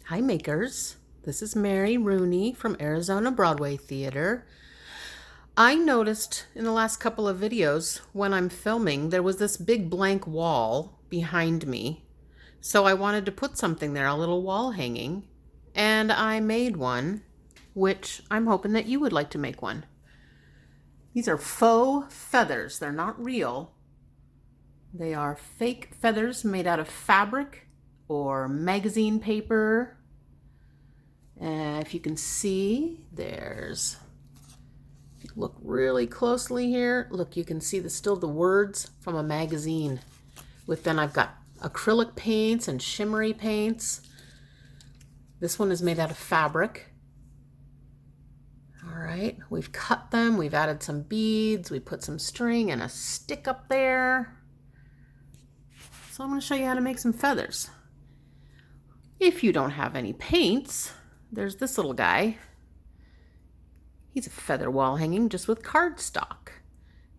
Hi makers, this is Mary Rooney from Arizona Broadway Theater. I noticed in the last couple of videos when I'm filming there was this big blank wall behind me. So I wanted to put something there, a little wall hanging, and I made one, which I'm hoping that you would like to make one. These are faux feathers, they're not real. They are fake feathers made out of fabric or magazine paper. If you can see, if you look really closely here, look, you can see still the words from a magazine. Then I've got acrylic paints and shimmery paints. This one is made out of fabric. All right, we've cut them, we've added some beads, we put some string and a stick up there. So I'm going to show you how to make some feathers. If you don't have any paints, there's this little guy. He's a feather wall hanging just with cardstock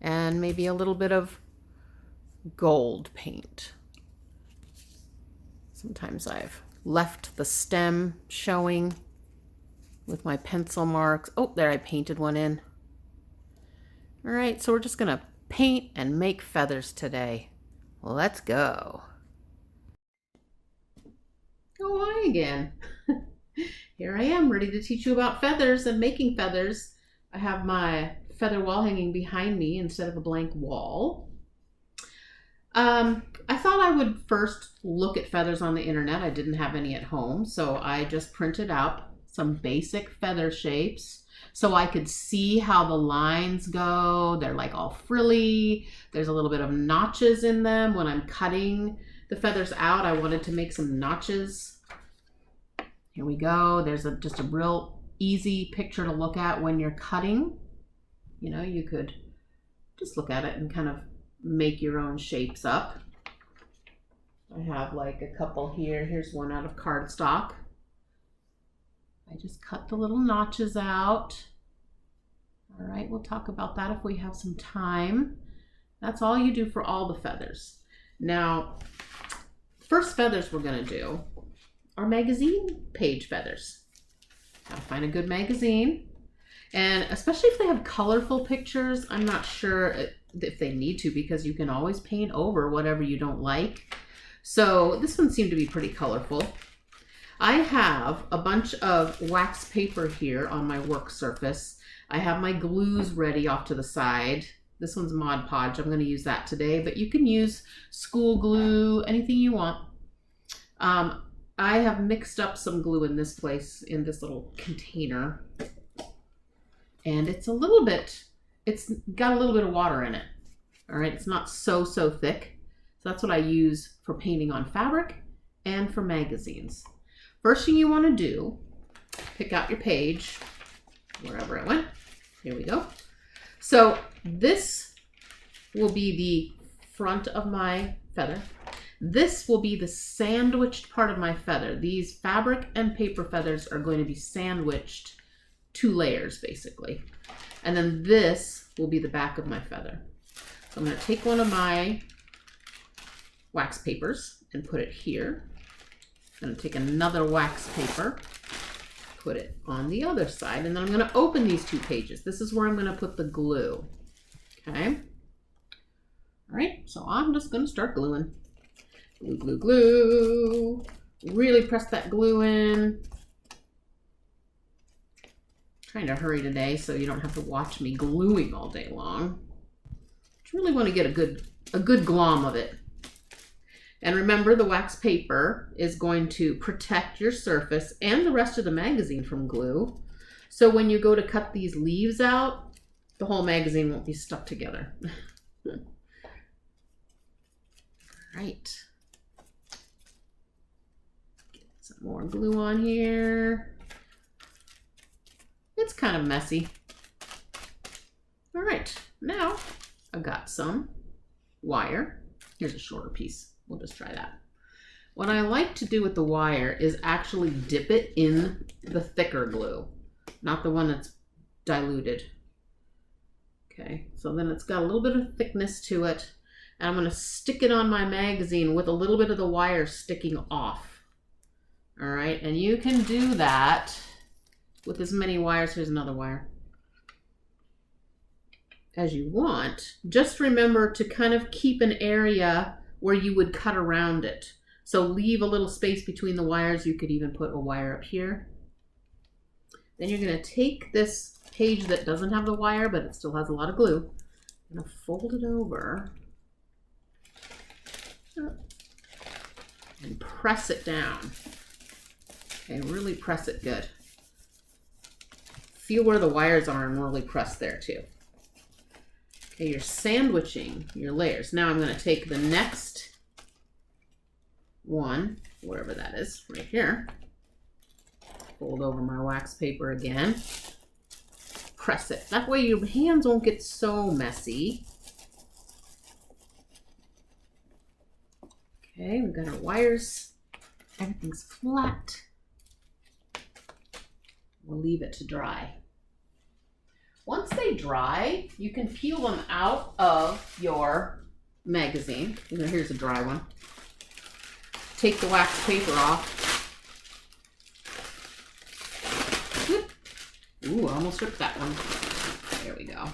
and maybe a little bit of gold paint. Sometimes I've left the stem showing with my pencil marks. Oh, there, I painted one in. All right, so we're just gonna paint and make feathers today. Let's go. Oh, hi again. Here I am, ready to teach you about feathers and making feathers. I have my feather wall hanging behind me instead of a blank wall. I thought I would first look at feathers on the internet. I didn't have any at home, so I just printed out some basic feather shapes so I could see how the lines go. They're like all frilly. There's a little bit of notches in them. When I'm cutting the feathers out, I wanted to make some notches. Here we go. There's just a real easy picture to look at when you're cutting. You know, you could just look at it and kind of make your own shapes up. I have like a couple here. Here's one out of cardstock. I just cut the little notches out. All right, we'll talk about that if we have some time. That's all you do for all the feathers. Now, first feathers we're going to do are magazine page feathers. Gotta find a good magazine, and especially if they have colorful pictures. I'm not sure if they need to, because you can always paint over whatever you don't like. So this one seemed to be pretty colorful. I have a bunch of wax paper here on my work surface. I have my glues ready off to the side. This one's Mod Podge. I'm going to use that today, but you can use school glue, anything you want. I have mixed up some glue in this place, in this little container, and it's got a little bit of water in it. All right, it's not so thick. So that's what I use for painting on fabric and for magazines. First thing you want to do, pick out your page, wherever it went. Here we go. So this will be the front of my feather. This will be the sandwiched part of my feather. These fabric and paper feathers are going to be sandwiched 2 layers basically. And then this will be the back of my feather. So I'm going to take one of my wax papers and put it here. I'm going to take another wax paper, put it on the other side, and then I'm going to open these 2 pages. This is where I'm going to put the glue. Okay. All right, so I'm just going to start gluing. Glue, glue, glue. Really press that glue in. Trying to hurry today so you don't have to watch me gluing all day long. Just really want to get a good glom of it. And remember, the wax paper is going to protect your surface and the rest of the magazine from glue. So when you go to cut these leaves out, the whole magazine won't be stuck together. All right. Some more glue on here. It's kind of messy. All right, now I've got some wire. Here's a shorter piece. We'll just try that. What I like to do with the wire is actually dip it in the thicker glue, not the one that's diluted. Okay, so then it's got a little bit of thickness to it. And I'm going to stick it on my magazine with a little bit of the wire sticking off. All right, and you can do that with as many wires. Here's another wire. As you want. Just remember to kind of keep an area where you would cut around it. So leave a little space between the wires. You could even put a wire up here. Then you're going to take this page that doesn't have the wire, but it still has a lot of glue. I'm going to fold it over and press it down. Okay, really press it good. Feel where the wires are and really press there too. Okay, you're sandwiching your layers. Now I'm going to take the next one, whatever that is, right here. Fold over my wax paper again. Press it. That way your hands won't get so messy. Okay, we've got our wires. Everything's flat. We'll leave it to dry. Once they dry, you can peel them out of your magazine. You know, here's a dry one. Take the wax paper off. Ooh, I almost ripped that one. There we go.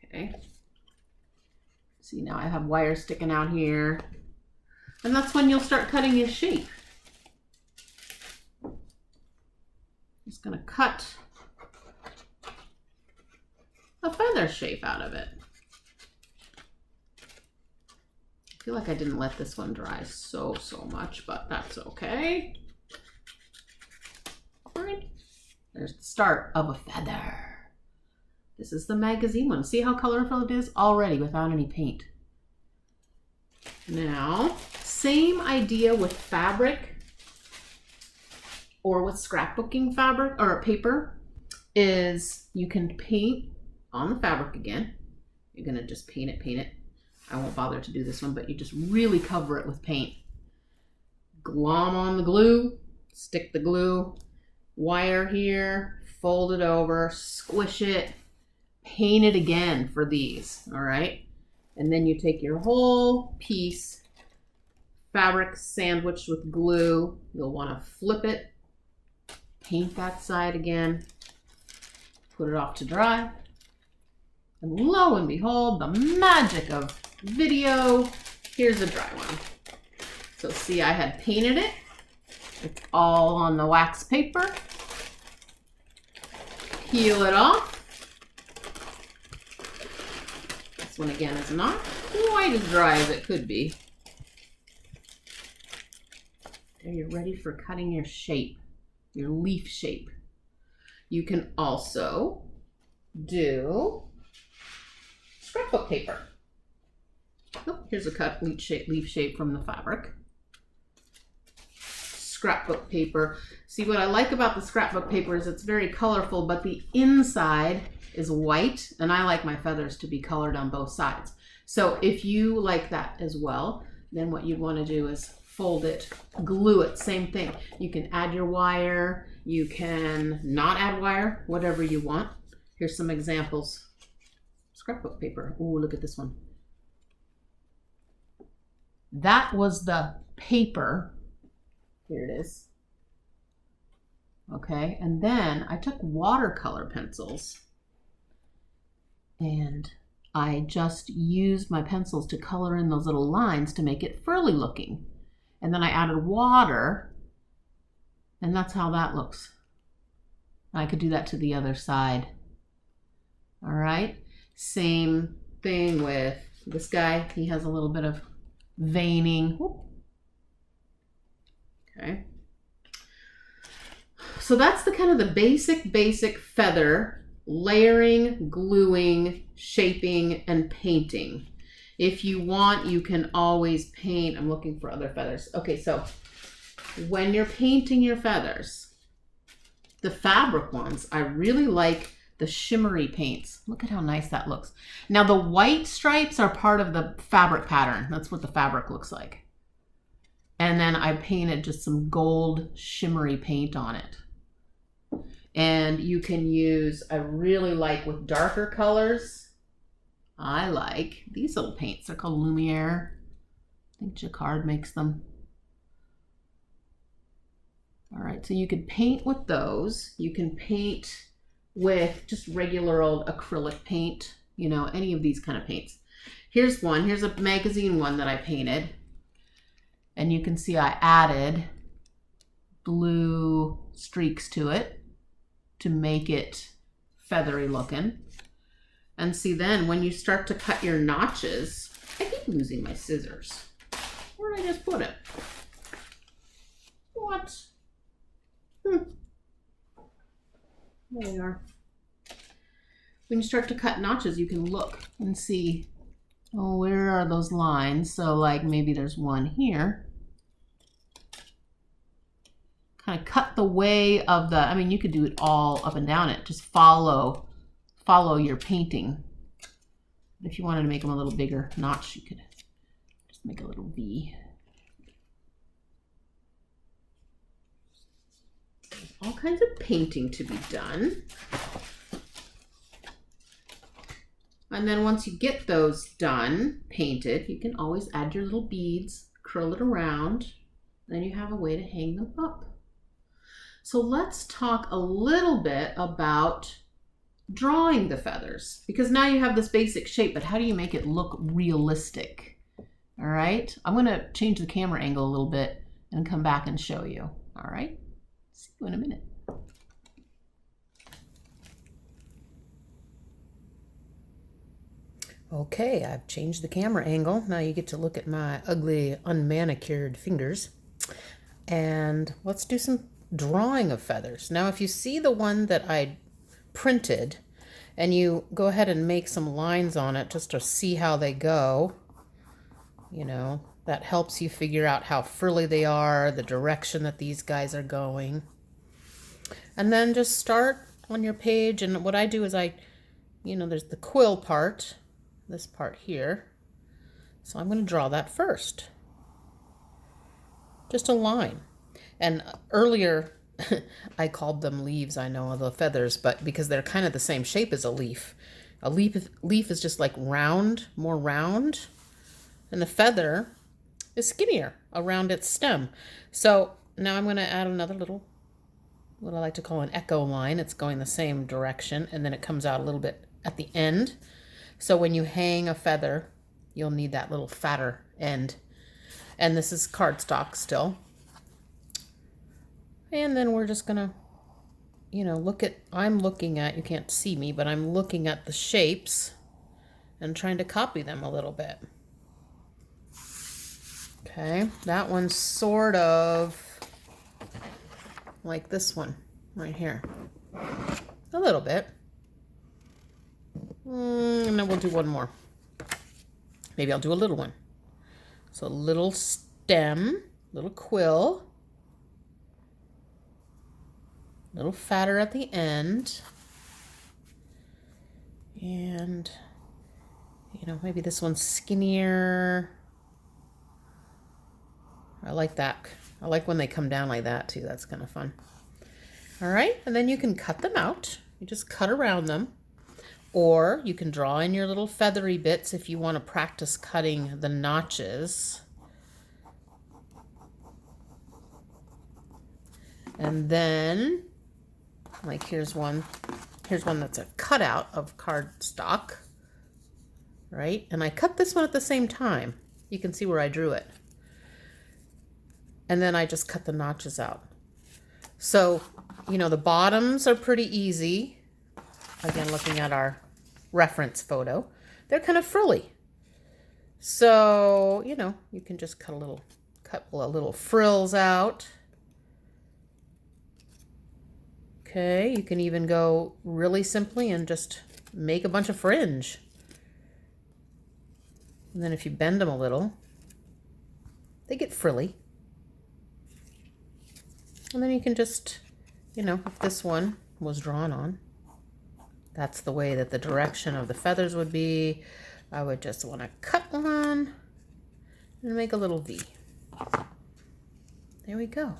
Okay. See, now I have wires sticking out here. And that's when you'll start cutting your shape. Just gonna cut a feather shape out of it. I feel like I didn't let this one dry so much, but that's okay. All right. There's the start of a feather. This is the magazine one. See how colorful it is already without any paint. Now, same idea with fabric or with scrapbooking fabric or paper is you can paint on the fabric again. You're gonna just paint it. I won't bother to do this one, but you just really cover it with paint. Glom on the glue, stick the glue, wire here, fold it over, squish it, paint it again for these, all right? And then you take your whole piece, fabric sandwiched with glue. You'll want to flip it, paint that side again, put it off to dry. And lo and behold, the magic of video. Here's a dry one. So see, I had painted it. It's all on the wax paper. Peel it off. This one again is not quite as dry as it could be. There, you're ready for cutting your shape, your leaf shape. You can also do scrapbook paper. Oh, here's a cut leaf shape from the fabric. Scrapbook paper. See, what I like about the scrapbook paper is it's very colorful, but the inside is white, and I like my feathers to be colored on both sides. So if you like that as well, then what you'd want to do is fold it, glue it, same thing. You can add your wire, you can not add wire, whatever you want. Here's some examples. Scrapbook paper. Ooh, look at this one. That was the paper. Here it is. Okay, and then I took watercolor pencils and I just used my pencils to color in those little lines to make it furry looking. And then I added water, and that's how that looks. I could do that to the other side. All right, same thing with this guy. He has a little bit of veining. Whoop. Okay. So that's the kind of the basic feather layering, gluing, shaping, and painting. If you want, you can always paint. I'm looking for other feathers. Okay, so when you're painting your feathers, the fabric ones, I really like the shimmery paints. Look at how nice that looks. Now the white stripes are part of the fabric pattern. That's what the fabric looks like. And then I painted just some gold shimmery paint on it. And you can use, I really like with darker colors, I like these little paints. They're called Lumiere. I think Jacquard makes them. right, so you could paint with those. You can paint with just regular old acrylic paint, you know, any of these kind of paints. Here's one. Here's a magazine one that I painted. And you can see I added blue streaks to it to make it feathery looking. And see, then when you start to cut your notches, I keep losing my scissors. Where did I just put it? What? There they are. When you start to cut notches, you can look and see, oh, where are those lines? So like maybe there's one here. Kind of cut the way of the, I mean, you could do it all up and down it. Just follow your painting. If you wanted to make them a little bigger notch, you could just make a little V. There's all kinds of painting to be done. And then once you get those done, painted, you can always add your little beads, curl it around, then you have a way to hang them up. So let's talk a little bit about drawing the feathers, because now you have this basic shape, but how do you make it look realistic? All right, I'm gonna change the camera angle a little bit and come back and show you. All right, see you in a minute. Okay, I've changed the camera angle. Now you get to look at my ugly, unmanicured fingers. And let's do some drawing of feathers. Now, if you see the one that I printed, and you go ahead and make some lines on it just to see how they go, you know, that helps you figure out how frilly they are, the direction that these guys are going. And then just start on your page. And what I do is there's the quill part, this part here. So I'm going to draw that first. Just a line. And earlier I called them leaves, I know, the feathers, but because they're kind of the same shape as a leaf. A leaf is just like round, more round, and the feather is skinnier around its stem. So now I'm going to add another little, what I like to call an echo line. It's going the same direction, and then it comes out a little bit at the end. So when you hang a feather, you'll need that little fatter end. And this is cardstock still. And then we're just gonna, I'm looking at, you can't see me, but I'm looking at the shapes and trying to copy them a little bit. Okay, that one's sort of like this one right here. A little bit. And then we'll do one more. Maybe I'll do a little one. So a little stem, little quill, little fatter at the end, and maybe this one's skinnier. I like that. I like when they come down like that too. That's kind of fun. All right, and then you can cut them out. You just cut around them. Or you can draw in your little feathery bits if you want to practice cutting the notches. And then, like here's one that's a cutout of cardstock, right? And I cut this one at the same time. You can see where I drew it. And then I just cut the notches out. So, the bottoms are pretty easy. Again, looking at our reference photo, they're kind of frilly. So, you can just cut a little frills out. Okay, you can even go really simply and just make a bunch of fringe. And then if you bend them a little, they get frilly. And then you can just, if this one was drawn on, that's the way that the direction of the feathers would be. I would just want to cut one and make a little V. There we go.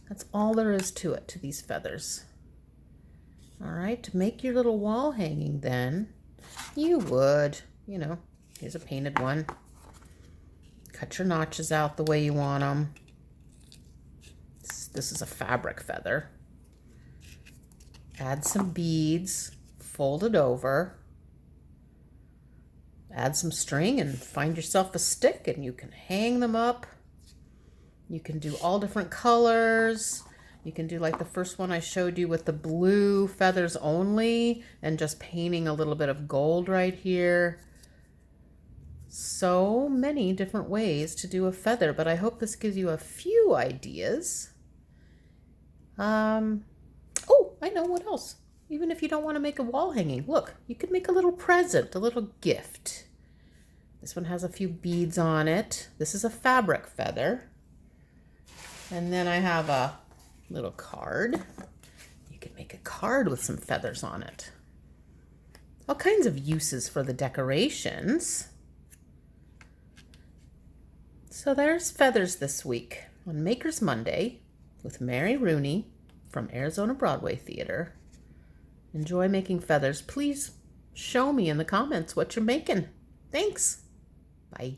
That's all there is to it, to these feathers. All right, to make your little wall hanging then, you would, here's a painted one. Cut your notches out the way you want them. This is a fabric feather. Add some beads, fold it over, add some string and find yourself a stick, and you can hang them up. You can do all different colors. You can do like the first one I showed you with the blue feathers only and just painting a little bit of gold right here. So many different ways to do a feather, but I hope this gives you a few ideas. Oh, I know what else. Even if you don't want to make a wall hanging, look, you could make a little present, a little gift. This one has a few beads on it. This is a fabric feather. And then I have a little card. You can make a card with some feathers on it. All kinds of uses for the decorations. So there's feathers this week on Maker's Monday with Mary Rooney from Arizona Broadway Theater. Enjoy making feathers. Please show me in the comments what you're making. Thanks. Bye.